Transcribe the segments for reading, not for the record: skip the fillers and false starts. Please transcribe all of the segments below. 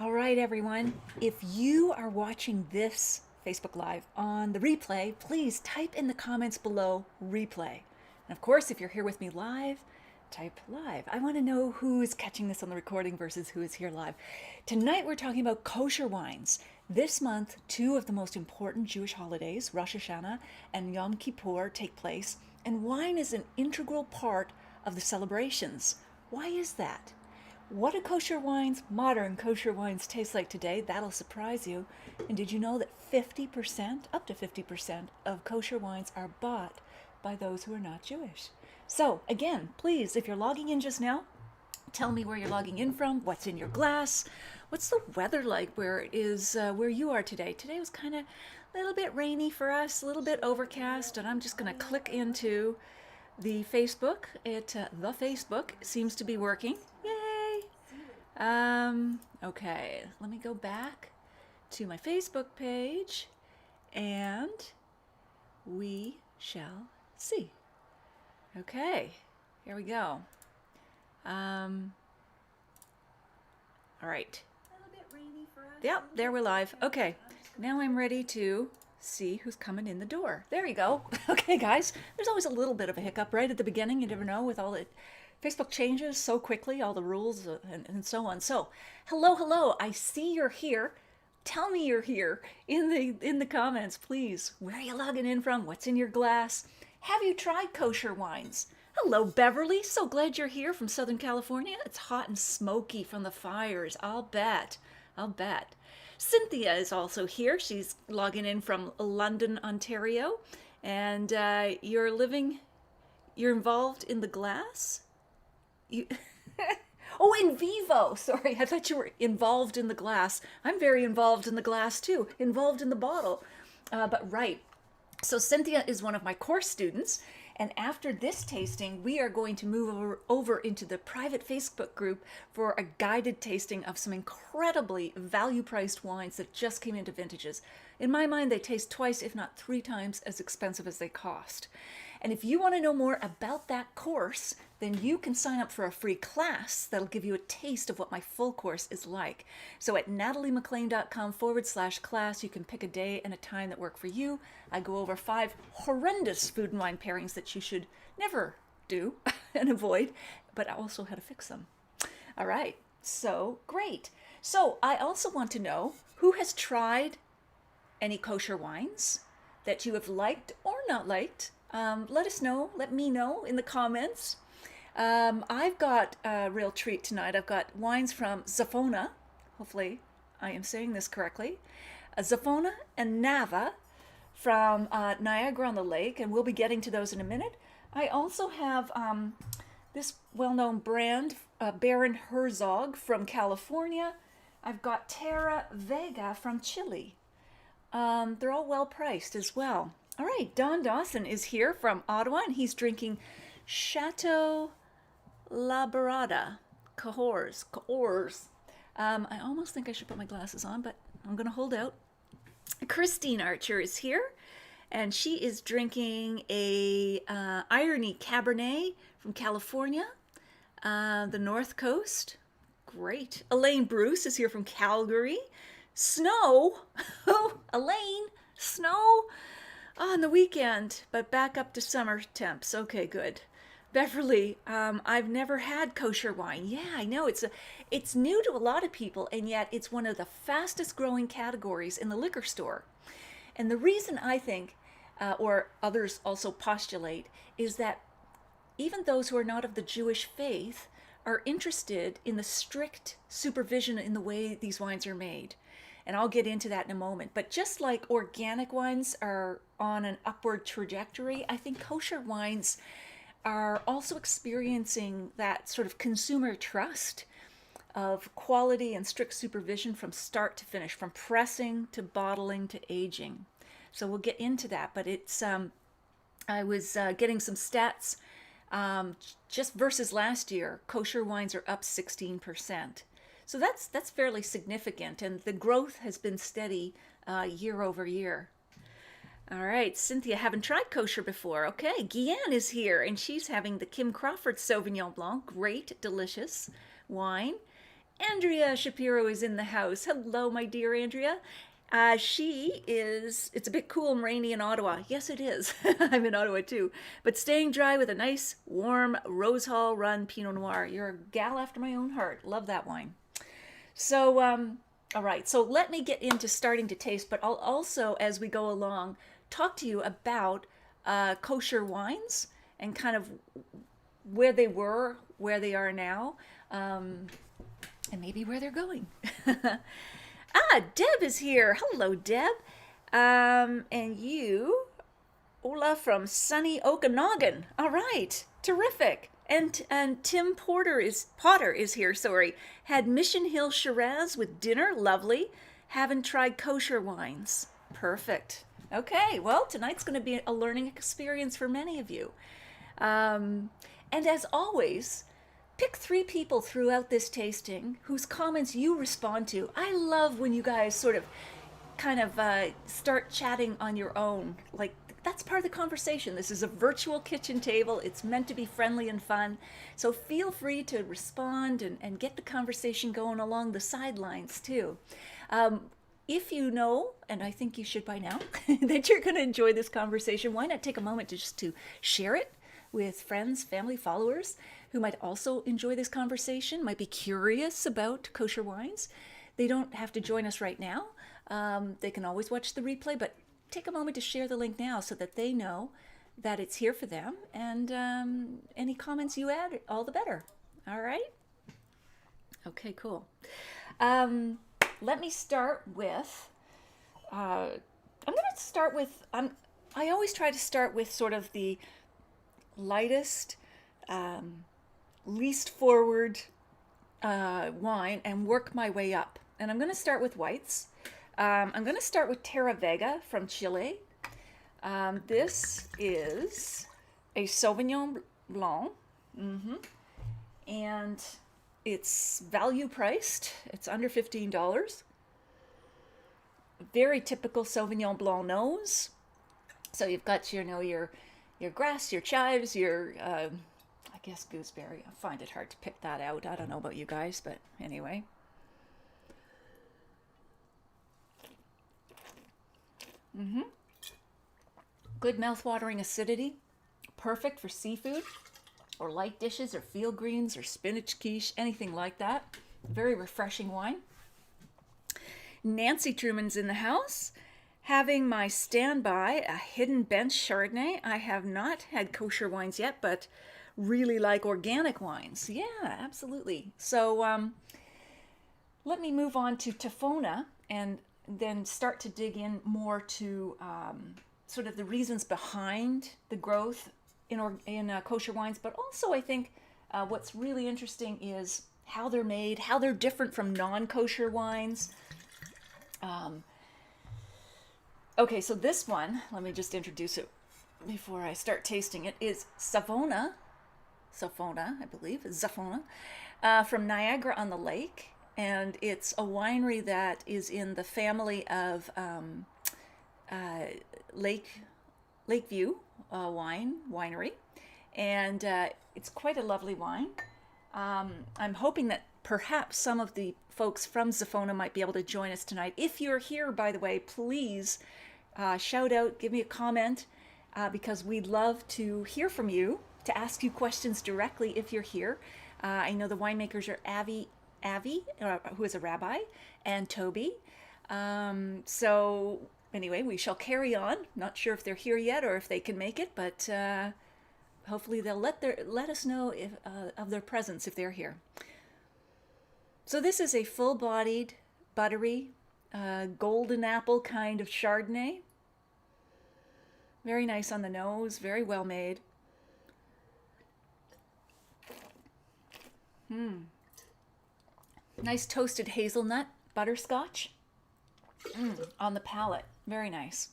All right, everyone. If you are watching this Facebook Live on the replay, please type in the comments below replay. And of course, if you're here with me live, type live. I want to know who is catching this on the recording versus who is here live. Tonight, we're talking about kosher wines. This month, two of the most important Jewish holidays, Rosh Hashanah and Yom Kippur, take place, and wine is an integral part of the celebrations. Why is that? What do kosher wines, modern kosher wines, taste like today? That'll surprise you. And did you know that 50%, up to 50% of kosher wines are bought by those who are not Jewish? So, again, please, if you're logging in just now, tell me where you're logging in from, what's in your glass, what's the weather like where you are today. Today was kind of a little bit rainy for us, a little bit overcast, and I'm just going to click into the Facebook. The Facebook seems to be working. Yay! Okay, let me go back to my Facebook page and we shall see. Okay, here we go. All right. Yep, there we're live. Okay, now I'm ready to see who's coming in the door. There you go. Okay, guys, there's always a little bit of a hiccup right at the beginning. You never know with all the Facebook changes so quickly, all the rules and so on. So, hello. I see you're here. Tell me you're here in the comments, please. Where are you logging in from? What's in your glass? Have you tried kosher wines? Hello, Beverly. So glad you're here from Southern California. It's hot and smoky from the fires. I'll bet. Cynthia is also here. She's logging in from London, Ontario. And you're involved in the glass? You Oh, in vivo. Sorry, I thought you were involved in the glass. I'm very involved in the glass too, involved in the bottle. But right. So Cynthia is one of my course students, and after this tasting, we are going to move over into the private Facebook group for a guided tasting of some incredibly value-priced wines that just came into vintages. In my mind, they taste twice, if not three times, as expensive as they cost. And if you want to know more about that course, then you can sign up for a free class that'll give you a taste of what my full course is like. So at nataliemaclean.com/class, you can pick a day and a time that work for you. I go over 5 horrendous food and wine pairings that you should never do and avoid, but also how to fix them. All right, so great. So I also want to know who has tried any kosher wines that you have liked or not liked. Let us know. Let me know in the comments. I've got a real treat tonight. I've got wines from Zafona. Hopefully I am saying this correctly. Zafona and Nava from Niagara-on-the-Lake, and we'll be getting to those in a minute. I also have this well-known brand, Baron Herzog from California. I've got Terra Vega from Chile. They're all well priced as well. All right, Don Dawson is here from Ottawa, and he's drinking Chateau Labrada Cahors. I almost think I should put my glasses on, but I'm going to hold out. Christine Archer is here, and she is drinking a Irony Cabernet from California, the North Coast. Great. Elaine Bruce is here from Calgary. Snow. Oh, Elaine, snow on the weekend, but back up to summer temps. Okay, good. Beverly, I've never had kosher wine. Yeah, I know it's new to a lot of people, and yet it's one of the fastest growing categories in the liquor store. And the reason I think, or others also postulate, is that even those who are not of the Jewish faith are interested in the strict supervision in the way these wines are made. And I'll get into that in a moment. But just like organic wines are on an upward trajectory, I think kosher wines are also experiencing that sort of consumer trust of quality and strict supervision from start to finish, from pressing to bottling to aging. So we'll get into that. But it's I was getting some stats. Just versus last year, kosher wines are up 16%. So that's fairly significant, and the growth has been steady year over year. All right, Cynthia, haven't tried kosher before. Okay, Guianne is here, and she's having the Kim Crawford Sauvignon Blanc. Great, delicious wine. Andrea Shapiro is in the house. Hello, my dear Andrea. It's a bit cool and rainy in Ottawa. Yes, it is. I'm in Ottawa too. But staying dry with a nice, warm Rose Hall Run Pinot Noir. You're a gal after my own heart. Love that wine. So, all right. So let me get into starting to taste, but I'll also, as we go along, talk to you about kosher wines and kind of where they were, where they are now, and maybe where they're going. Deb is here. Hello, Deb. And you, Ola from sunny Okanagan. All right, terrific. And Tim Potter is here. Sorry, had Mission Hill Shiraz with dinner. Lovely. Haven't tried kosher wines. Perfect. Okay, well, tonight's going to be a learning experience for many of you. And as always, pick 3 people throughout this tasting whose comments you respond to. I love when you guys sort of kind of start chatting on your own. Like, that's part of the conversation. This is a virtual kitchen table. It's meant to be friendly and fun. So feel free to respond and get the conversation going along the sidelines too. If you know, and I think you should by now, that you're going to enjoy this conversation, why not take a moment to share it with friends, family, followers who might also enjoy this conversation, might be curious about kosher wines. They don't have to join us right now. They can always watch the replay, but take a moment to share the link now so that they know that it's here for them. And any comments you add, all the better. All right? Okay, cool. Let me start with, I always try to start with sort of the lightest, least forward wine and work my way up. And I'm going to start with whites. I'm going to start with Terra Vega from Chile. This is a Sauvignon Blanc. And it's value priced. It's under $15. Very typical Sauvignon Blanc nose. So you've got your grass, your chives, your I guess gooseberry. I find it hard to pick that out. I don't know about you guys, but anyway. Good mouth-watering acidity. Perfect for seafood or light dishes or field greens or spinach quiche, anything like that. Very refreshing wine. Nancy Truman's in the house, having my standby, a Hidden Bench Chardonnay. I have not had kosher wines yet, but really like organic wines. Yeah, absolutely. So let me move on to Tafona and then start to dig in more to sort of the reasons behind the growth in kosher wines. But also I think what's really interesting is how they're made, how they're different from non-kosher wines. Okay, so this one, let me just introduce it before I start tasting it, is Zafona, I believe, Zafona, from Niagara-on-the-Lake. And it's a winery that is in the family of Lakeview Winery. And it's quite a lovely wine. I'm hoping that perhaps some of the folks from Zafona might be able to join us tonight. If you're here, by the way, please shout out, give me a comment, because we'd love to hear from you, to ask you questions directly if you're here. I know the winemakers are Avi, who is a rabbi, and Toby. So anyway, we shall carry on. Not sure if they're here yet or if they can make it, but hopefully they'll let us know of their presence if they're here. So this is a full-bodied, buttery, golden apple kind of Chardonnay. Very nice on the nose, very well made. Nice toasted hazelnut, butterscotch on the palate. Very nice.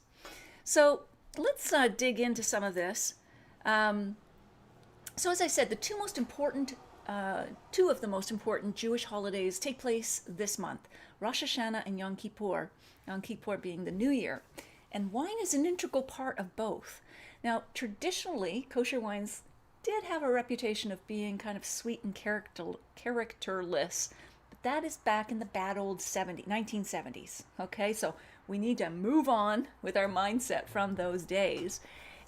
So let's dig into some of this. So as I said, the two of the most important Jewish holidays take place this month, Rosh Hashanah and Yom Kippur, Yom Kippur being the New Year. And wine is an integral part of both. Now, traditionally, kosher wines did have a reputation of being kind of sweet and characterless, But that is back in the bad old 1970s. Okay, so we need to move on with our mindset from those days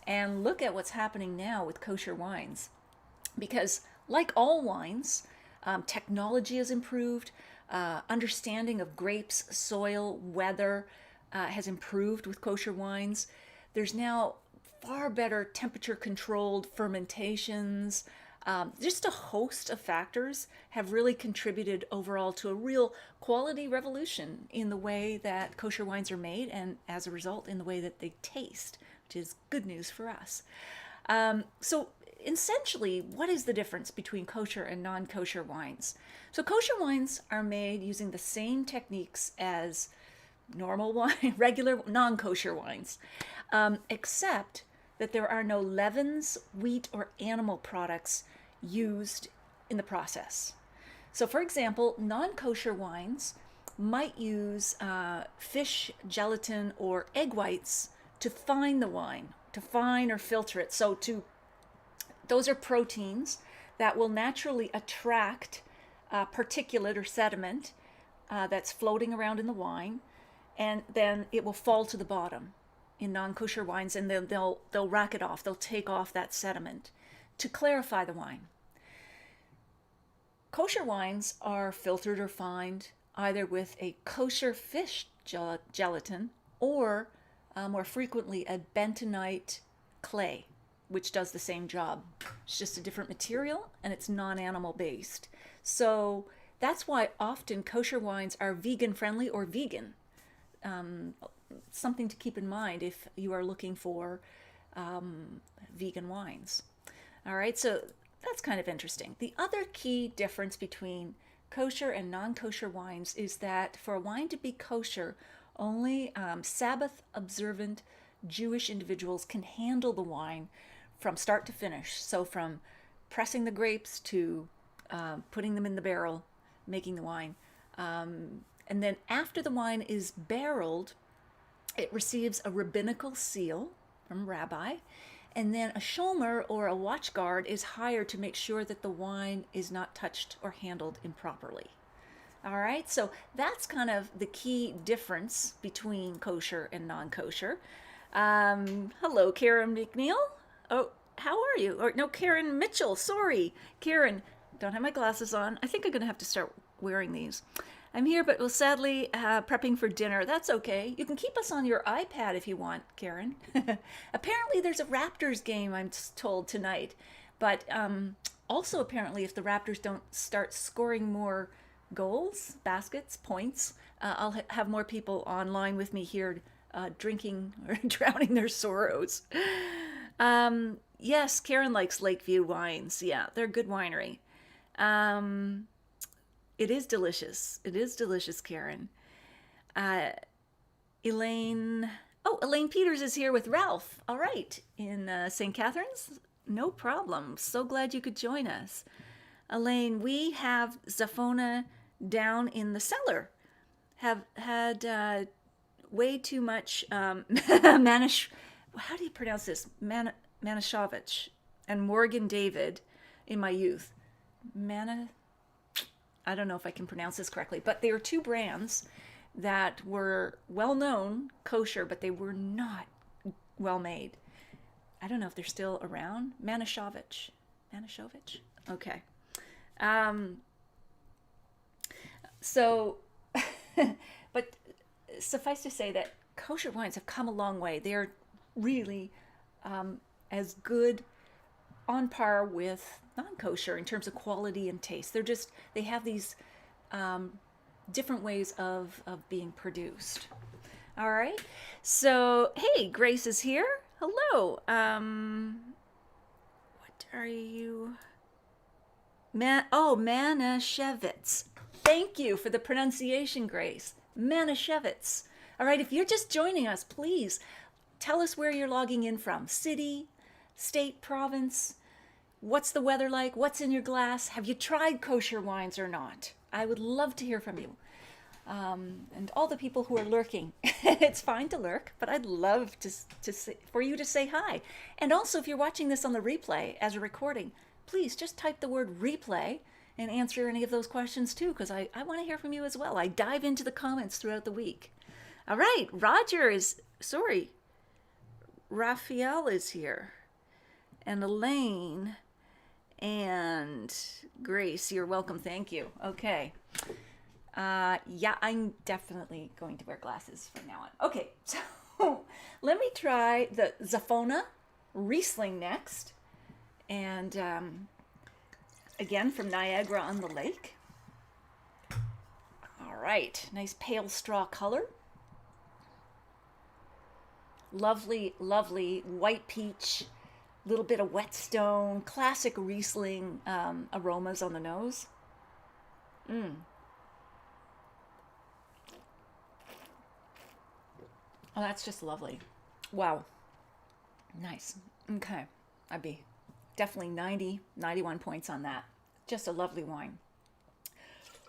and look at what's happening now with kosher wines. Because, like all wines, technology has improved, understanding of grapes, soil, weather has improved with kosher wines. There's now far better temperature controlled fermentations. Just a host of factors have really contributed overall to a real quality revolution in the way that kosher wines are made, and as a result in the way that they taste, which is good news for us. So essentially, what is the difference between kosher and non-kosher wines? So kosher wines are made using the same techniques as normal wine, regular non-kosher wines, except that there are no leavens, wheat, or animal products used in the process. So for example, non-kosher wines might use fish, gelatin, or egg whites to fine the wine, to fine or filter it. So those are proteins that will naturally attract particulate or sediment that's floating around in the wine, and then it will fall to the bottom in non-kosher wines, and they'll rack it off. They'll take off that sediment to clarify the wine. Kosher wines are filtered or fined either with a kosher fish gelatin or more frequently a bentonite clay, which does the same job. It's just a different material and it's non-animal based. So that's why often kosher wines are vegan friendly or vegan. Something to keep in mind if you are looking for vegan wines. All right, so that's kind of interesting. The other key difference between kosher and non-kosher wines is that for a wine to be kosher, only Sabbath observant Jewish individuals can handle the wine from start to finish. So from pressing the grapes to putting them in the barrel, making the wine. And then after the wine is barreled, it receives a rabbinical seal from a rabbi, and then a shomer or a watch guard is hired to make sure that the wine is not touched or handled improperly. All right, so that's kind of the key difference between kosher and non-kosher. Hello, Karen McNeil. Oh, how are you? Or no, Karen Mitchell. Sorry, Karen. Don't have my glasses on. I think I'm going to have to start wearing these. I'm here, but will sadly prepping for dinner. That's okay. You can keep us on your iPad if you want, Karen. Apparently, there's a Raptors game, I'm told, tonight. But also, apparently, if the Raptors don't start scoring more goals, baskets, points, I'll have more people online with me here drinking or drowning their sorrows. Yes, Karen likes Lakeview wines. Yeah, they're a good winery. It is delicious. It is delicious, Karen. Elaine Peters is here with Ralph. All right, in St. Catharines? No problem. So glad you could join us. Elaine, we have Zafona down in the cellar. Have had way too much Manish. How do you pronounce this? Manashovich and Morgan David in my youth. I don't know if I can pronounce this correctly, but they are two brands that were well known kosher, but they were not well made. I don't know if they're still around. Manashovich. Okay. So, but suffice to say that kosher wines have come a long way. They are really as good on par with non-kosher in terms of quality and taste. They have these different ways of being produced. All right. So, hey, Grace is here. Hello. What are you? Manischewitz. Thank you for the pronunciation, Grace. Manischewitz. All right. If you're just joining us, please tell us where you're logging in from. City, state, province. What's the weather like? What's in your glass? Have you tried kosher wines or not? I would love to hear from you. And all the people who are lurking. It's fine to lurk, but I'd love for you to say hi. And also, if you're watching this on the replay as a recording, please just type the word replay and answer any of those questions too, because I want to hear from you as well. I dive into the comments throughout the week. All right, Raphael is here, and Elaine, and Grace, you're welcome. Thank you. Okay. Yeah, I'm definitely going to wear glasses from now on. Okay, so let me try the Zafona Riesling next. And again, from Niagara on the Lake. All right, nice pale straw color. Lovely, lovely white peach, little bit of whetstone, classic Riesling aromas on the nose. Oh, that's just lovely. Wow. Nice. Okay. I'd be definitely 90, 91 points on that. Just a lovely wine.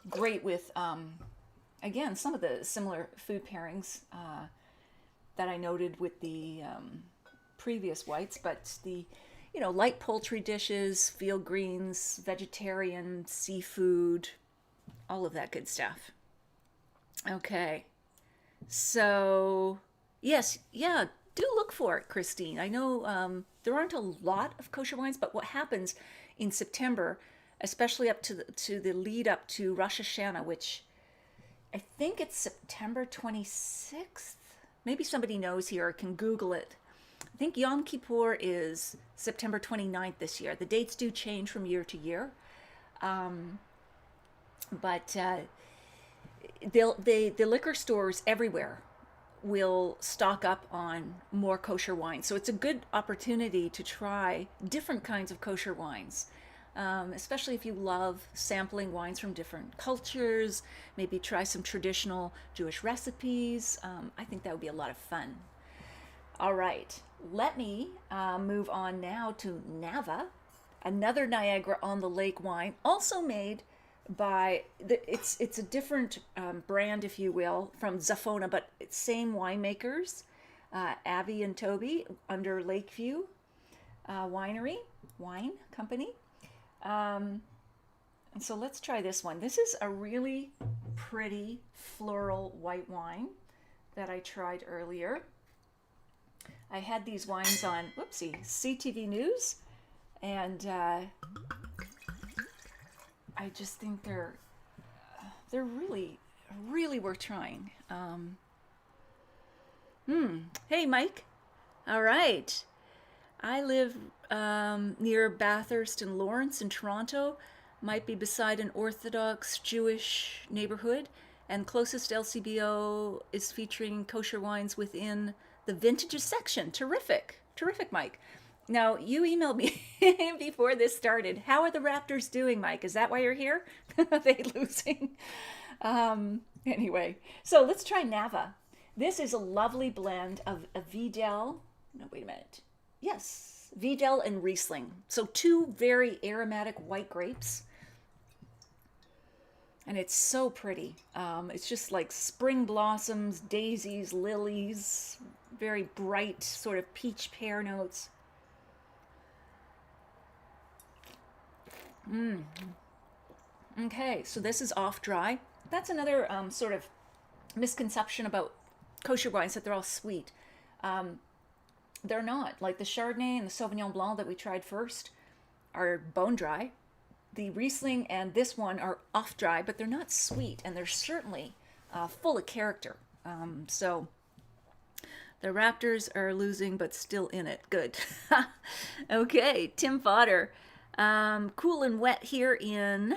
Great with, again, some of the similar food pairings that I noted with the previous whites, but the, light poultry dishes, field greens, vegetarian, seafood, all of that good stuff. Okay. So, yes, yeah, do look for it, Christine. I know there aren't a lot of kosher wines, but what happens in September, especially up to the lead up to Rosh Hashanah, which I think it's September 26th. Maybe somebody knows here or can Google it. I think Yom Kippur is September 29th this year. The dates do change from year to year. But the liquor stores everywhere will stock up on more kosher wines. So it's a good opportunity to try different kinds of kosher wines, especially if you love sampling wines from different cultures, maybe try some traditional Jewish recipes. I think that would be a lot of fun. All right, let me move on now to Nava, another Niagara on the Lake wine, also made by it's a different brand, if you will, from Zafona, but it's same winemakers, Avi and Toby under Lakeview Wine Company. And so let's try this one. This is a really pretty floral white wine that I tried earlier. I had these wines on, CTV News, and I just think they're really, really worth trying. Hey, Mike. All right. I live near Bathurst and Lawrence in Toronto. Might be beside an Orthodox Jewish neighborhood. And closest LCBO is featuring kosher wines within the vintages section. Terrific. Terrific, Mike. Now, you emailed me before this started. How are the Raptors doing, Mike? Is that why you're here? Are they losing? Anyway, so let's try Nava. This is a lovely blend of a Vidal. No, wait a minute. Yes, Vidal and Riesling. So two very aromatic white grapes. And it's so pretty. It's just like spring blossoms, daisies, lilies, very bright sort of peach pear notes. Okay, so this is off dry. That's another sort of misconception about kosher wines, that they're all sweet. They're not. Like the Chardonnay and the Sauvignon Blanc that we tried first are bone dry. The Riesling and this one are off dry, but they're not sweet, and they're certainly full of character. So the Raptors are losing, but still in it. Good. Okay, Tim Fodder. Cool and wet here in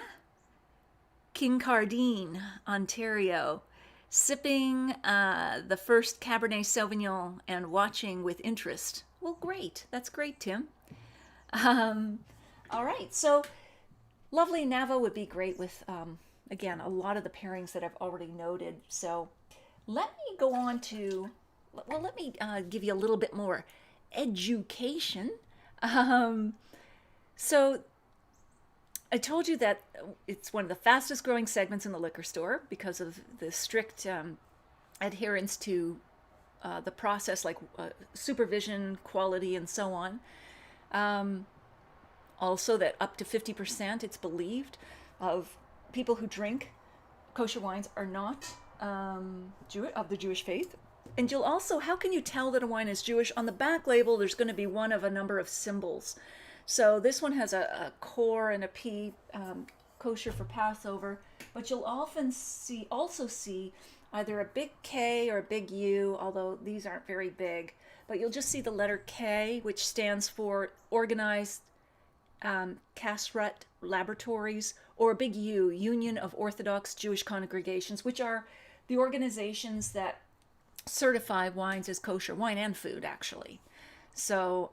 Kincardine, Ontario. Sipping the first Cabernet Sauvignon and watching with interest. Well, great. That's great, Tim. All right. So lovely Nava would be great with, again, a lot of the pairings that I've already noted. So let me go on to, let me give you a little bit more education. So I told you that it's one of the fastest growing segments in the liquor store because of the strict adherence to the process, like supervision, quality, and so on. Also that up to 50%, it's believed, of people who drink kosher wines are not of the Jewish faith. And you'll also, how can you tell that a wine is Jewish? On the back label, there's going to be one of a number of symbols. So this one has a core and a P, kosher for Passover, but you'll often also see either a big K or a big U, although these aren't very big, but you'll just see the letter K, which stands for Organized Kashrut Laboratories, or a big U, Union of Orthodox Jewish Congregations, which are the organizations that certify wines as kosher, wine and food, actually. So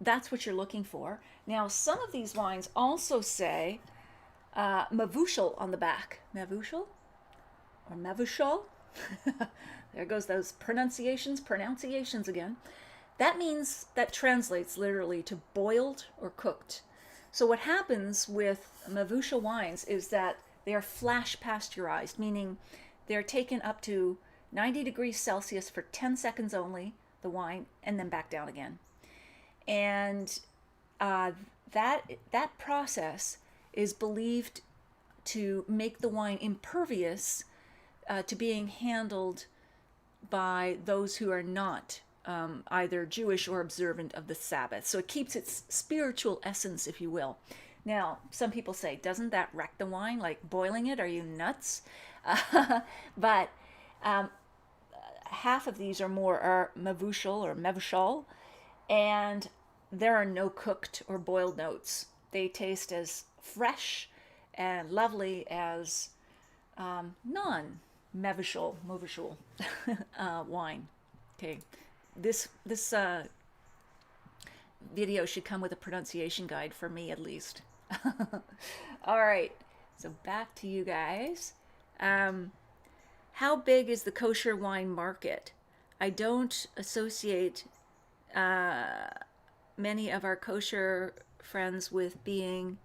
that's what you're looking for. Now, some of these wines also say mavushal on the back. Mavushal? Or mavushal? There goes those pronunciations again. That translates literally to boiled or cooked. So what happens with mavushal wines is that they are flash pasteurized, meaning they're taken up to 90 degrees Celsius for 10 seconds only, the wine, and then back down again. And that process is believed to make the wine impervious to being handled by those who are not either Jewish or observant of the Sabbath. So it keeps its spiritual essence, if you will. Now, some people say, doesn't that wreck the wine, like boiling it? Are you nuts? But half of these or more are mavushal or mevushal, and there are no cooked or boiled notes. They taste as fresh and lovely as non-mevushal wine. Okay, this video should come with a pronunciation guide for me, at least. All right, so back to you guys. How big is the kosher wine market? I don't associate many of our kosher friends with being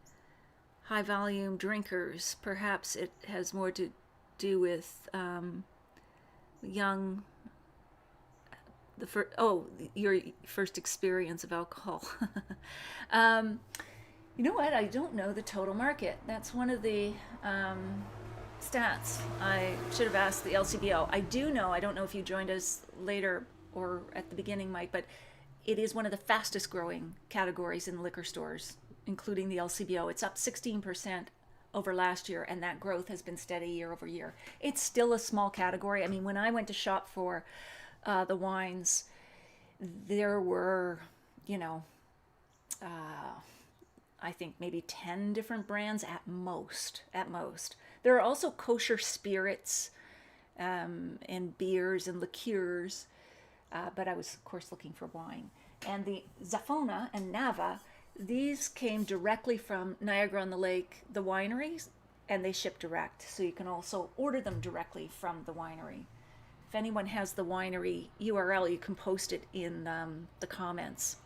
high volume drinkers. Perhaps it has more to do with your first experience of alcohol. You know what? I don't know the total market. That's one of the stats I should have asked the LCBO. I do know, I don't know if you joined us later or at the beginning, Mike, but it is one of the fastest growing categories in liquor stores, including the LCBO. It's up 16% over last year, and that growth has been steady year over year. It's still a small category. I mean, when I went to shop for the wines, there were, I think maybe 10 different brands at most. There are also kosher spirits and beers and liqueurs, but I was, of course, looking for wine. And the Zafona and Nava, these came directly from Niagara-on-the-Lake, the wineries, and they ship direct. So you can also order them directly from the winery. If anyone has the winery URL, you can post it in the comments.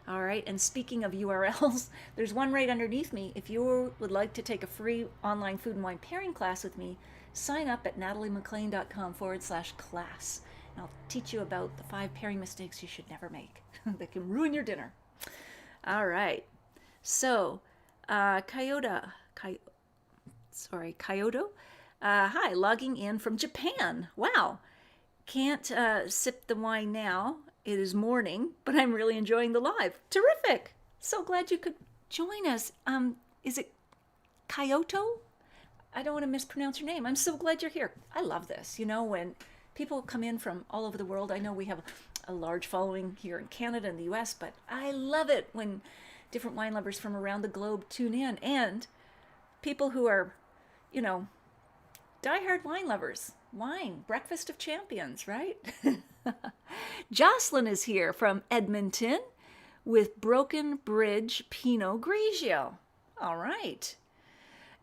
All right, and speaking of URLs, there's one right underneath me. If you would like to take a free online food and wine pairing class with me, sign up at nataliemaclean.com/class. And I'll teach you about the 5 pairing mistakes you should never make that can ruin your dinner. All right, so Kyoto. Hi, logging in from Japan. Wow, can't sip the wine now. It is morning, but I'm really enjoying the live. Terrific. So glad you could join us. Is it Kyoto? I don't want to mispronounce your name. I'm so glad you're here. I love this. When people come in from all over the world, I know we have a large following here in Canada and the US, but I love it when different wine lovers from around the globe tune in, and people who are, diehard wine lovers. Wine, breakfast of champions, right? Jocelyn is here from Edmonton with Broken Bridge Pinot Grigio. All right.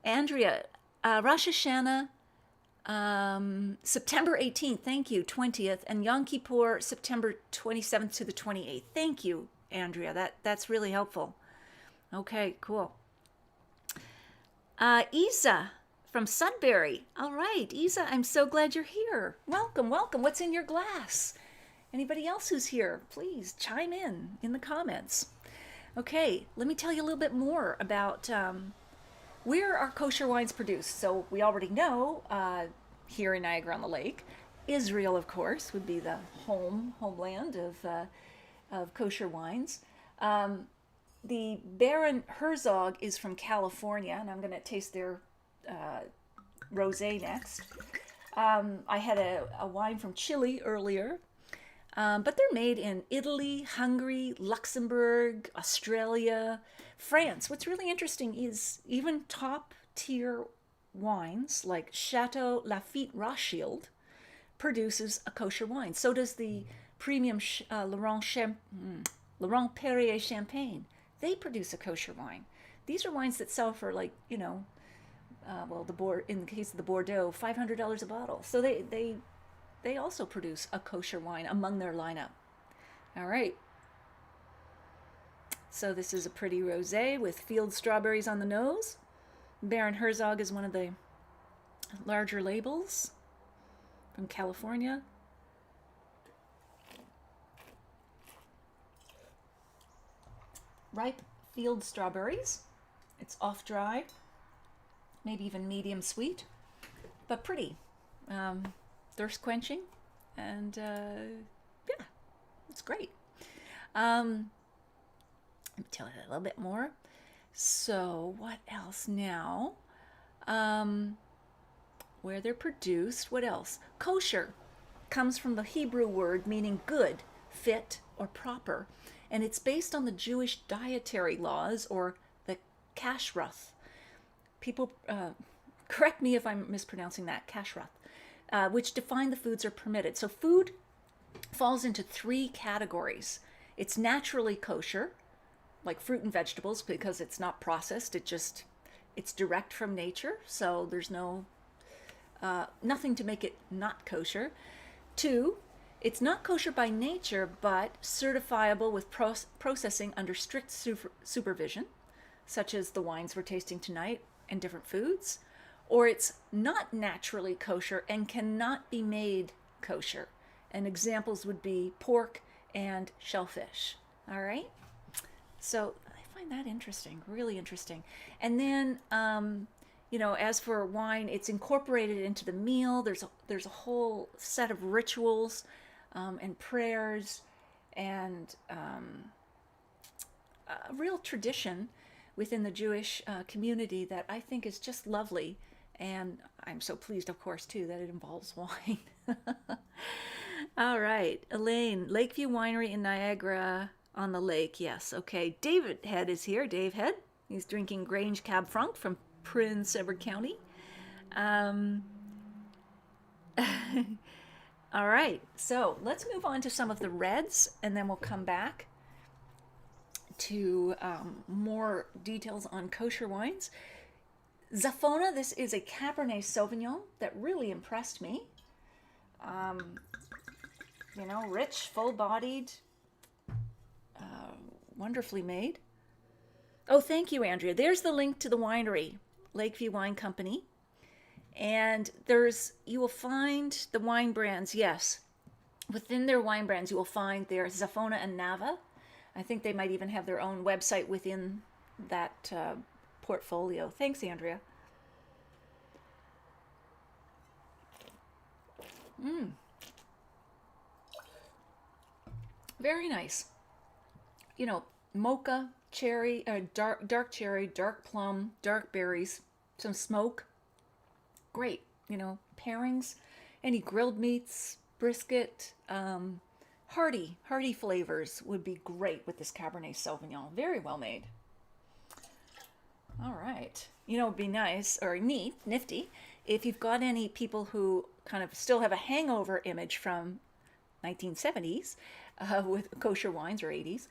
Andrea, Rosh Hashanah, September 18th, thank you, 20th, and Yom Kippur, September 27th to the 28th. Thank you, Andrea. That's really helpful. Okay, cool. Isa from Sudbury. All right, Isa, I'm so glad you're here. Welcome. What's in your glass? Anybody else who's here, please chime in the comments. Okay, let me tell you a little bit more about Where are kosher wines produced? So we already know here in Niagara-on-the-Lake, Israel, of course, would be the homeland of kosher wines. The Baron Herzog is from California, and I'm going to taste their rosé next. I had a wine from Chile earlier, but they're made in Italy, Hungary, Luxembourg, Australia, France. What's really interesting is even top tier wines like Chateau Lafite Rothschild produces a kosher wine. So does the premium Laurent Perrier Champagne. They produce a kosher wine. These are wines that sell for like, in the case of the Bordeaux, $500 a bottle. So they also produce a kosher wine among their lineup. All right. So this is a pretty rosé with field strawberries on the nose. Baron Herzog is one of the larger labels from California. Ripe field strawberries. It's off dry, maybe even medium sweet, but pretty. Thirst quenching, and yeah, it's great. Let me tell you a little bit more. So what else now? Where they're produced, what else? Kosher comes from the Hebrew word meaning good, fit, or proper, and it's based on the Jewish dietary laws, or the kashrut. People correct me if I'm mispronouncing that, kashrut, which define the foods are permitted. So food falls into three categories. It's naturally kosher, like fruit and vegetables, because it's not processed. It's direct from nature, so there's nothing to make it not kosher. 2, it's not kosher by nature, but certifiable with processing under strict supervision, such as the wines we're tasting tonight and different foods. Or it's not naturally kosher and cannot be made kosher. And examples would be pork and shellfish. All right? So I find that interesting, really interesting. And then, as for wine, it's incorporated into the meal. There's a whole set of rituals and prayers and a real tradition within the Jewish community that I think is just lovely. And I'm so pleased, of course, too, that it involves wine. All right, Elaine, Lakeview Winery in Niagara on the Lake. Yes, okay. David Head is here. Dave Head. He's drinking Grange Cab Franc from Prince Edward County. All right, so let's move on to some of the reds, and then we'll come back to more details on kosher wines. Zafona, this is a Cabernet Sauvignon that really impressed me. Rich, full-bodied, wonderfully made. Oh, thank you, Andrea. There's the link to the winery, Lakeview Wine Company. And you will find the wine brands, yes. Within their wine brands, you will find their Zafona and Nava. I think they might even have their own website within that portfolio. Thanks, Andrea. Very nice. Mocha, cherry, dark cherry, dark plum, dark berries, some smoke. Great. Pairings, any grilled meats, brisket, hearty flavors would be great with this Cabernet Sauvignon. Very well made. All right. It'd be nice or nifty, if you've got any people who kind of still have a hangover image from 1970s with kosher wines, or 80s,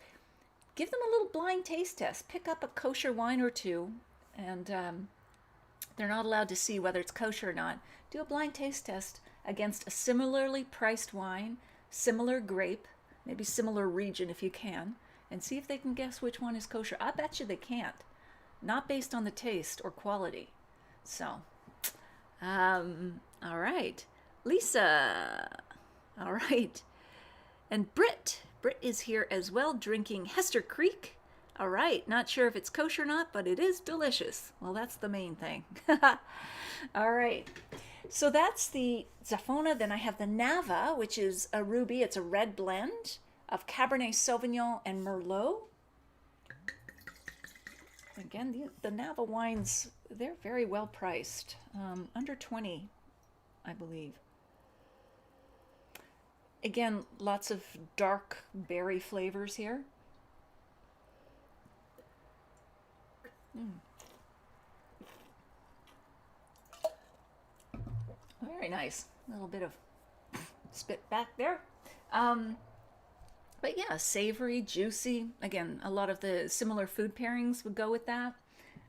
give them a little blind taste test. Pick up a kosher wine or two, and they're not allowed to see whether it's kosher or not. Do a blind taste test against a similarly priced wine, similar grape, maybe similar region if you can, and see if they can guess which one is kosher. I bet you they can't. Not based on the taste or quality. So, all right. Lisa. All right. And Britt is here as well, drinking Hester Creek, All right, not sure if it's kosher or not, but it is delicious. Well, that's the main thing. All right, so that's the Zafona. Then I have the Nava, which is a ruby. It's a red blend of Cabernet Sauvignon and Merlot. Again, the Nava wines, they're very well priced, under 20, I believe. Again, lots of dark berry flavors here. Very nice. A little bit of spit back there. But yeah, savory, juicy. Again, a lot of the similar food pairings would go with that.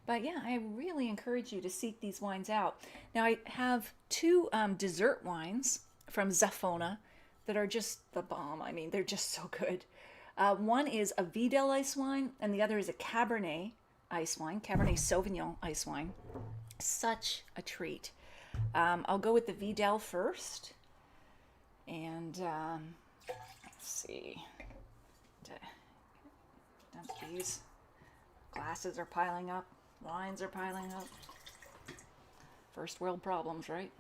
But yeah, I really encourage you to seek these wines out. Now I have two dessert wines from Zafona that are just the bomb. I mean, they're just so good. One is a Vidal ice wine, and the other is a Cabernet ice wine, Cabernet Sauvignon ice wine. Such a treat. I'll go with the Vidal first. And let's see. Dump these. Glasses are piling up. Wines are piling up. First world problems, right?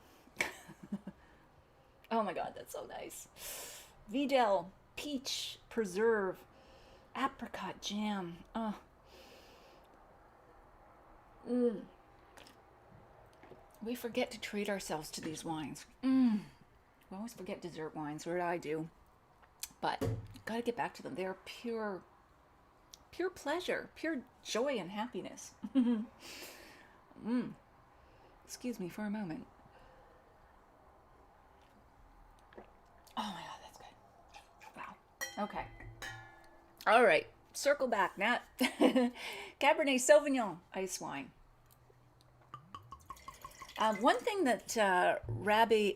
Oh my God, that's so nice. Vidal, peach preserve, apricot jam. Oh. We forget to treat ourselves to these wines. We always forget dessert wines, or I do. But gotta get back to them. They're pure pleasure, pure joy and happiness. Excuse me for a moment. Oh my God, that's good. Wow. Okay. All right. Circle back, Nat. Cabernet Sauvignon ice wine. One thing that Rabbi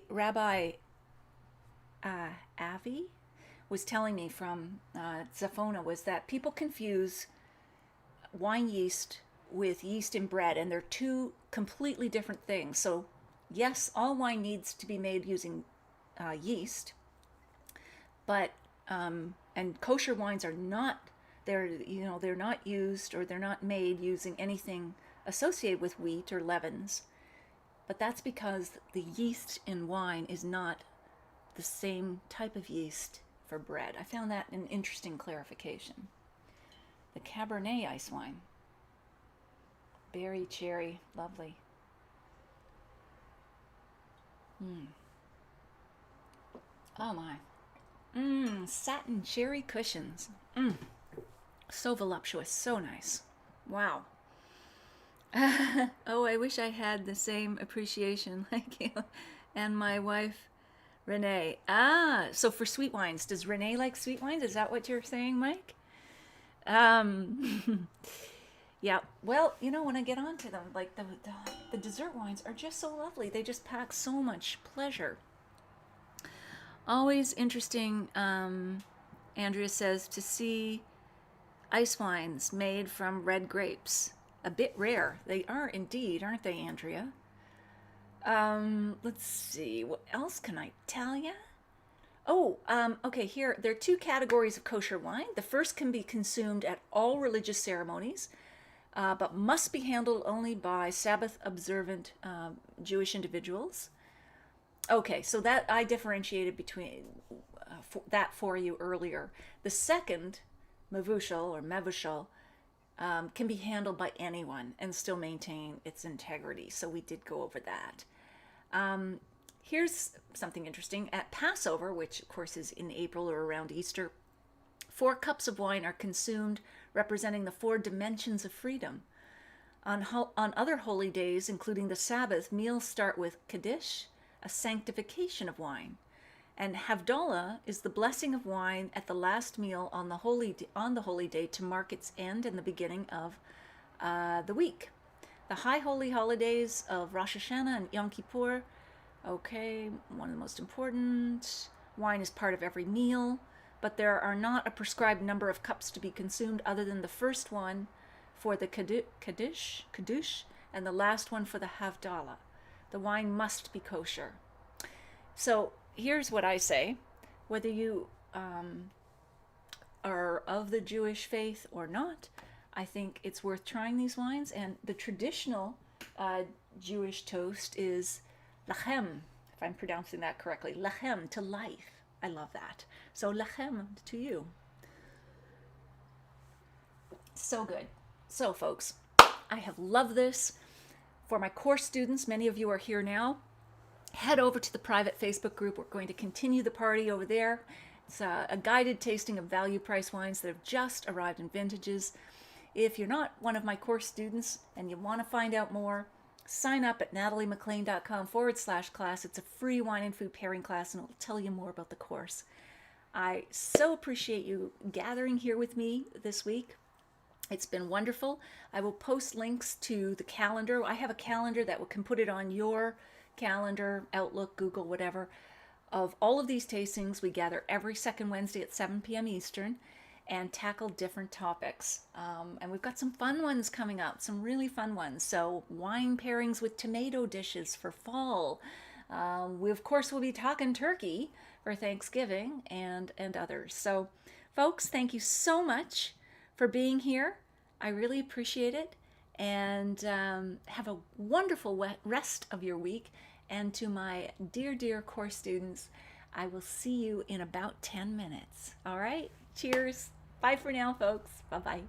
Avi was telling me from Zafona was that people confuse wine yeast with yeast in bread, and they're two completely different things. So yes, all wine needs to be made using yeast, but and kosher wines are not, they're not used, or they're not made using anything associated with wheat or leavens. But that's because the yeast in wine is not the same type of yeast for bread. I found that an interesting clarification. The Cabernet ice wine. Berry, cherry, lovely. Oh my. Satin cherry cushions. So voluptuous, so nice. Wow. Oh, I wish I had the same appreciation like you and my wife, Renee. So for sweet wines, does Renee like sweet wines? Is that what you're saying, Mike? Yeah, well, when I get onto them, like the dessert wines are just so lovely. They just pack so much pleasure. Always interesting, Andrea says, to see ice wines made from red grapes. A bit rare. They are indeed, aren't they, Andrea? Let's see. What else can I tell you? Oh, okay, here. There are two categories of kosher wine. The first can be consumed at all religious ceremonies, but must be handled only by Sabbath-observant Jewish individuals. Okay, so that I differentiated between that for you earlier. The second, mevushal or mevushal, can be handled by anyone and still maintain its integrity. So we did go over that. Here's something interesting. At Passover, which of course is in April or around Easter, 4 cups of wine are consumed, representing the 4 dimensions of freedom. On other holy days, including the Sabbath, meals start with Kaddish, a sanctification of wine. And Havdalah is the blessing of wine at the last meal on the holy day to mark its end and the beginning of the week. The high holy holidays of Rosh Hashanah and Yom Kippur, okay, one of the most important. Wine is part of every meal, but there are not a prescribed number of cups to be consumed other than the first one for the Kaddish, and the last one for the Havdalah. The wine must be kosher. So here's what I say. Whether you are of the Jewish faith or not, I think it's worth trying these wines. And the traditional Jewish toast is lachem, if I'm pronouncing that correctly. Lachem, to life. I love that. So lachem to you. So good. So folks, I have loved this. For my course students, many of you are here now. Head over to the private Facebook group. We're going to continue the party over there. It's a guided tasting of value price wines that have just arrived in vintages. If you're not one of my course students and you want to find out more, sign up at nataliemaclean.com/class. It's a free wine and food pairing class, and it will tell you more about the course. I so appreciate you gathering here with me this week. It's been wonderful. I will post links to the calendar. I have a calendar that can put it on your calendar, Outlook, Google, whatever, of all of these tastings. We gather every second Wednesday at 7 p.m. Eastern and tackle different topics. And we've got some fun ones coming up, some really fun ones. So wine pairings with tomato dishes for fall. We, of course, will be talking turkey for Thanksgiving and others. So, folks, thank you so much for being here. I really appreciate it. And have a wonderful rest of your week. And to my dear, dear course students, I will see you in about 10 minutes. All right? Cheers. Bye for now, folks. Bye-bye.